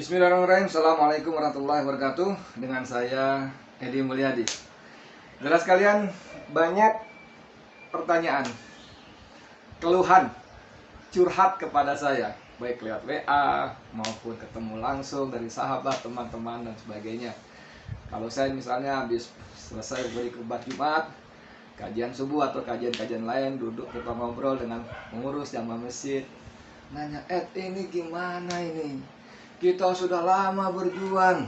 Bismillahirrahmanirrahim. Assalamualaikum warahmatullahi wabarakatuh. Dengan saya Edi Mulyadi. Saudara sekalian, banyak pertanyaan, keluhan, curhat kepada saya, baik lewat WA maupun ketemu langsung dari sahabat, teman-teman dan sebagainya. Kalau saya misalnya habis selesai beri khutbah Jumat, kajian subuh atau kajian-kajian lain, duduk kita ngobrol dengan pengurus jamaah masjid, nanya, ini gimana ini? Kita sudah lama berjuang.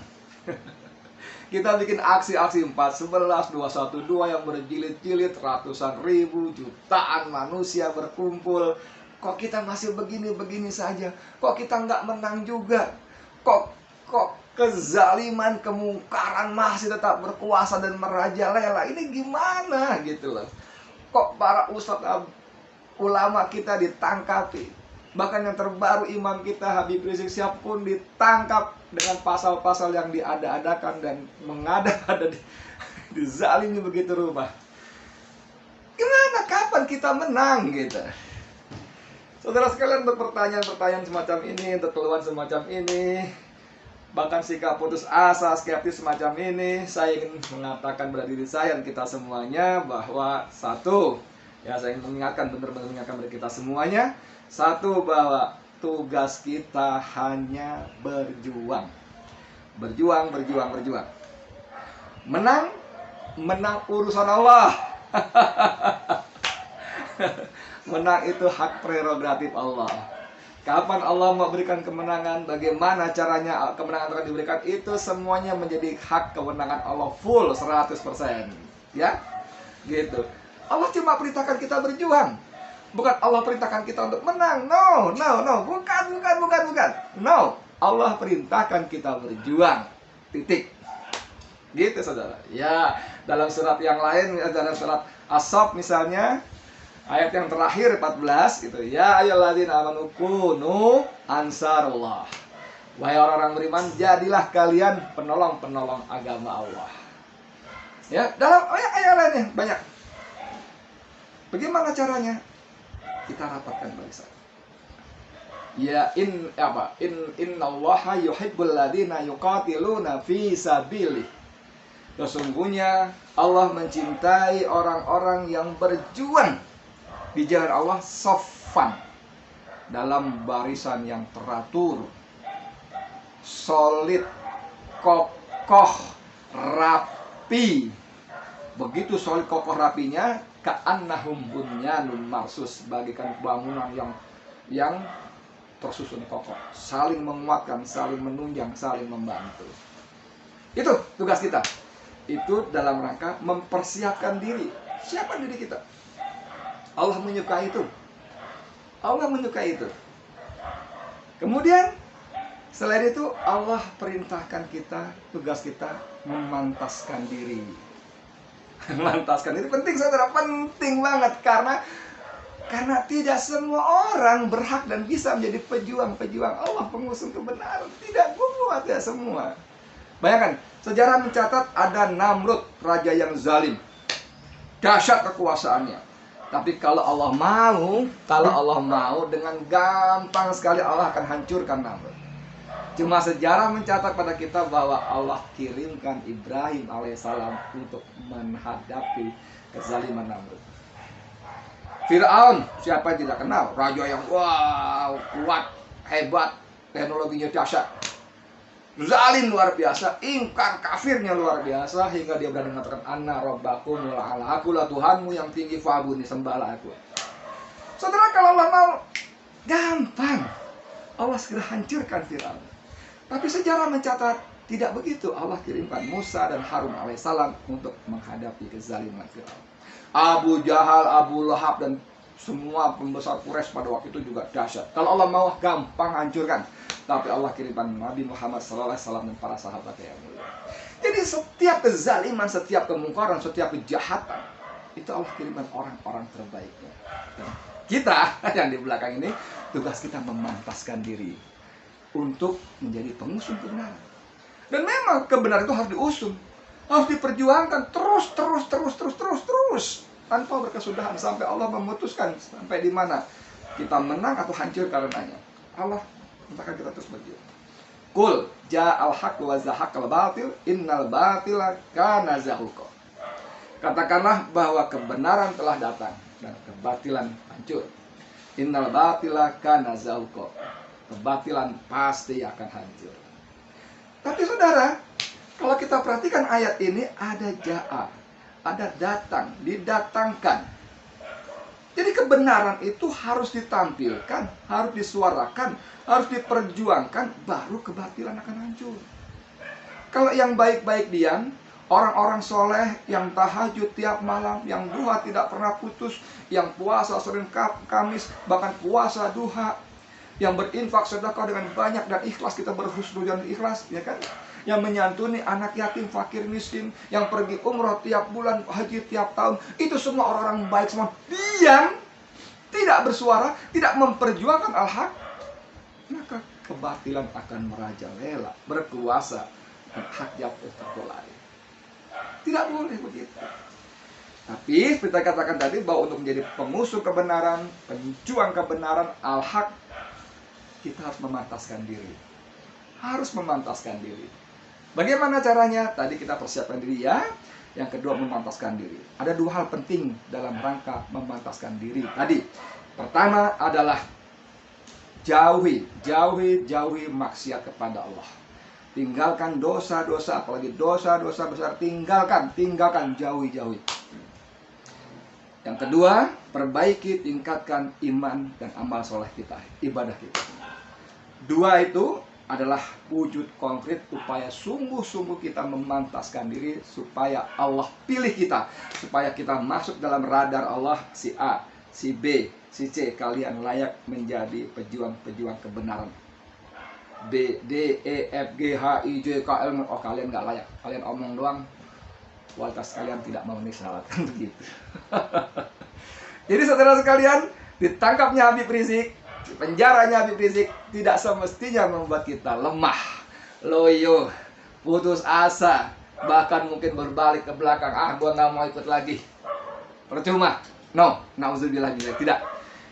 Kita bikin aksi-aksi 411, 212 yang berjilid-jilid, ratusan ribu, jutaan manusia berkumpul. Kok kita masih begini-begini saja? Kok kita nggak menang juga? Kok kezaliman, kemungkaran masih tetap berkuasa dan merajalela? Ini gimana gitu loh? Kok para ustadz ulama kita ditangkapi? Bahkan yang terbaru imam kita Habib Rizik Syihab pun ditangkap dengan pasal-pasal yang diada-adakan dan mengada-ada, dizalimi begitu rupa. Gimana, kapan kita menang gitu? Saudara sekalian, untuk pertanyaan-pertanyaan semacam ini, untuk keluhan semacam ini, bahkan sikap putus asa, skeptis semacam ini, saya ingin mengatakan pada diri saya dan kita semuanya bahwa satu, ya saya ingin mengingatkan, benar-benar mengingatkan pada kita semuanya. Satu, bahwa tugas kita hanya berjuang. Berjuang. Menang urusan Allah. Menang itu hak prerogatif Allah. Kapan Allah mau berikan kemenangan, bagaimana caranya kemenangan akan diberikan, itu semuanya menjadi hak kewenangan Allah full 100%. Ya, gitu. Allah cuma perintahkan kita berjuang. Bukan Allah perintahkan kita untuk menang. No. Bukan. No. Allah perintahkan kita berjuang. Titik. Gitu saudara. Ya, dalam surat yang lain, dalam surat As-Saff misalnya, ayat yang terakhir 14 gitu. Ya ayyuhalladzina amanu kunu ansarullah. Wahai orang-orang beriman, jadilah kalian penolong-penolong agama Allah. Ya, dalam ayat lainnya banyak. Bagaimana caranya? Kita rapatkan barisan. Ya innallaha yuhibbul ladzina yuqatiluna fi sabilih. Sesungguhnya Allah mencintai orang-orang yang berjuang di jalan Allah soffan, dalam barisan yang teratur, solid, kokoh, rapi. Begitu solid, kokoh, rapinya, ka'annahum bunyanun marsus, bagikan bangunan yang tersusun kokoh, saling menguatkan, saling menunjang, saling membantu. Itu tugas kita. Itu dalam rangka mempersiapkan diri. Siapa diri kita? Allah menyukai itu. Allah menyukai itu. Kemudian selain itu, Allah perintahkan kita, tugas kita memantaskan diri. Memantaskan diri penting saudara, penting banget, karena tidak semua orang berhak dan bisa menjadi pejuang Allah, pengusung kebenaran. Tidak semua. Bayangkan, sejarah mencatat ada Namrud, raja yang zalim, dahsyat kekuasaannya. Tapi kalau Allah mau, dengan gampang sekali Allah akan hancurkan Namrud. Cuma sejarah mencatat pada kita bahwa Allah kirimkan Ibrahim alaihissalam untuk menghadapi kezaliman Namrud. Fir'aun, siapa yang tidak kenal? Raja yang kuat, hebat, teknologinya dahsyat, zalim luar biasa, ingkar kafirnya luar biasa, hingga dia berani mengatakan anna rabbakumul a'la, akulah Tuhanmu yang tinggi, fa'budni, sembahlah aku. Saudara, kalau Allah mau, gampang, Allah segera hancurkan Fir'aun. Tapi sejarah mencatat tidak begitu. Allah kirimkan Musa dan Harun alaihissalam untuk menghadapi kezaliman Fir'aun. Abu Jahal, Abu Lahab, dan semua pembesar Quraisy pada waktu itu juga dahsyat. Kalau Allah mau, gampang hancurkan. Tapi Allah kirimkan Nabi Muhammad SAW dan para sahabat yang mulia. Jadi setiap kezaliman, setiap kemungkaran, setiap kejahatan, itu Allah kirimkan orang-orang terbaiknya. Dan kita yang di belakang ini, tugas kita memantaskan diri untuk menjadi pengusung kebenaran. Dan memang kebenaran itu harus diusung, harus diperjuangkan terus tanpa berkesudahan sampai Allah memutuskan sampai di mana kita menang atau hancur karenanya. Allah mintakan kita terus berjuang. Qul ja'al haqq wa zahaqal batil innal batila kana zahuqa. Katakanlah bahwa kebenaran telah datang dan kebatilan hancur. Innal batila kana zahuqa. Kebatilan pasti akan hancur. Tapi saudara, kalau kita perhatikan ayat ini ada ja'a, ada datang, didatangkan. Jadi kebenaran itu harus ditampilkan, harus disuarakan, harus diperjuangkan, baru kebatilan akan hancur. Kalau yang baik-baik diam, orang-orang soleh yang tahajud tiap malam, yang duha tidak pernah putus, yang puasa Senin Kamis, bahkan puasa duha, yang berinfak sedekah dengan banyak dan ikhlas, kita berhusnudzon ikhlas, ya kan? Yang menyantuni anak yatim, fakir, miskin, yang pergi umroh tiap bulan, haji tiap tahun, itu semua orang-orang baik semua. Diam, tidak bersuara, tidak memperjuangkan al-haq, maka kebatilan akan merajalela, berkuasa, dan hak jatuh tertolak. Tidak boleh begitu. Tapi kita katakan tadi bahwa untuk menjadi pemusuh kebenaran, penjuang kebenaran, al-haq, kita harus memantaskan diri. Harus memantaskan diri. Bagaimana caranya? Tadi kita persiapkan diri ya. Yang kedua, memantaskan diri. Ada dua hal penting dalam rangka memantaskan diri. Tadi, pertama adalah jauhi maksiat kepada Allah. Tinggalkan dosa-dosa, apalagi dosa-dosa besar, tinggalkan, jauhi. Yang kedua, perbaiki, tingkatkan iman dan amal soleh kita, ibadah kita. Dua itu adalah wujud konkret upaya sungguh-sungguh kita memantaskan diri supaya Allah pilih kita, supaya kita masuk dalam radar Allah, si A, si B, si C, kalian layak menjadi pejuang-pejuang kebenaran. B, D, E, F, G, H, I, J, K, L, oh kalian nggak layak, kalian omong doang, kualitas kalian tidak memenuhi syarat, kan begitu. Jadi saudara sekalian, ditangkapnya Habib Rizik, penjaranya Habib Rizik tidak semestinya membuat kita lemah, loyo, putus asa, bahkan mungkin berbalik ke belakang, gua nggak mau ikut lagi, percuma. No, nauzubillah, tidak.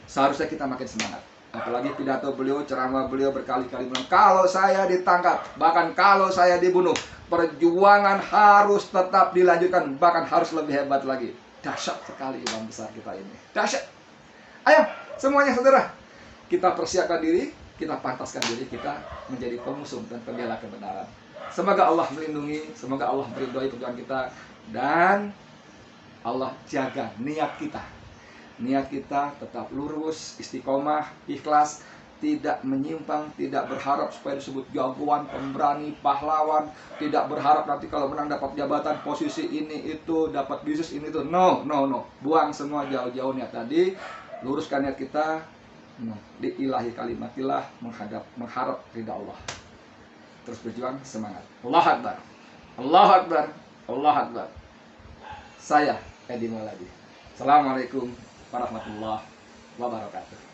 Seharusnya kita makin semangat. Apalagi pidato beliau, ceramah beliau berkali-kali bilang, kalau saya ditangkap, bahkan kalau saya dibunuh, perjuangan harus tetap dilanjutkan, bahkan harus lebih hebat lagi. Dahsyat sekali imam besar kita ini, dahsyat. Ayo semuanya saudara, kita persiapkan diri, kita pantaskan diri kita menjadi pengusung dan pembela kebenaran. Semoga Allah melindungi, semoga Allah meridhoi perjuangan kita, dan Allah jaga niat kita. Niat kita tetap lurus, istiqomah, ikhlas, tidak menyimpang, tidak berharap supaya disebut jagoan, pemberani, pahlawan, tidak berharap nanti kalau menang dapat jabatan, posisi ini itu, dapat bisnis ini itu. No. Buang semua jauh-jauh niat tadi, luruskan niat kita. Di ilahi kalimatillah, mengharap ridha Allah. Terus berjuang, semangat. Allahu Akbar, Allahu Akbar, Allahu Akbar. Saya Edi Mauladi. Assalamualaikum warahmatullahi wabarakatuh.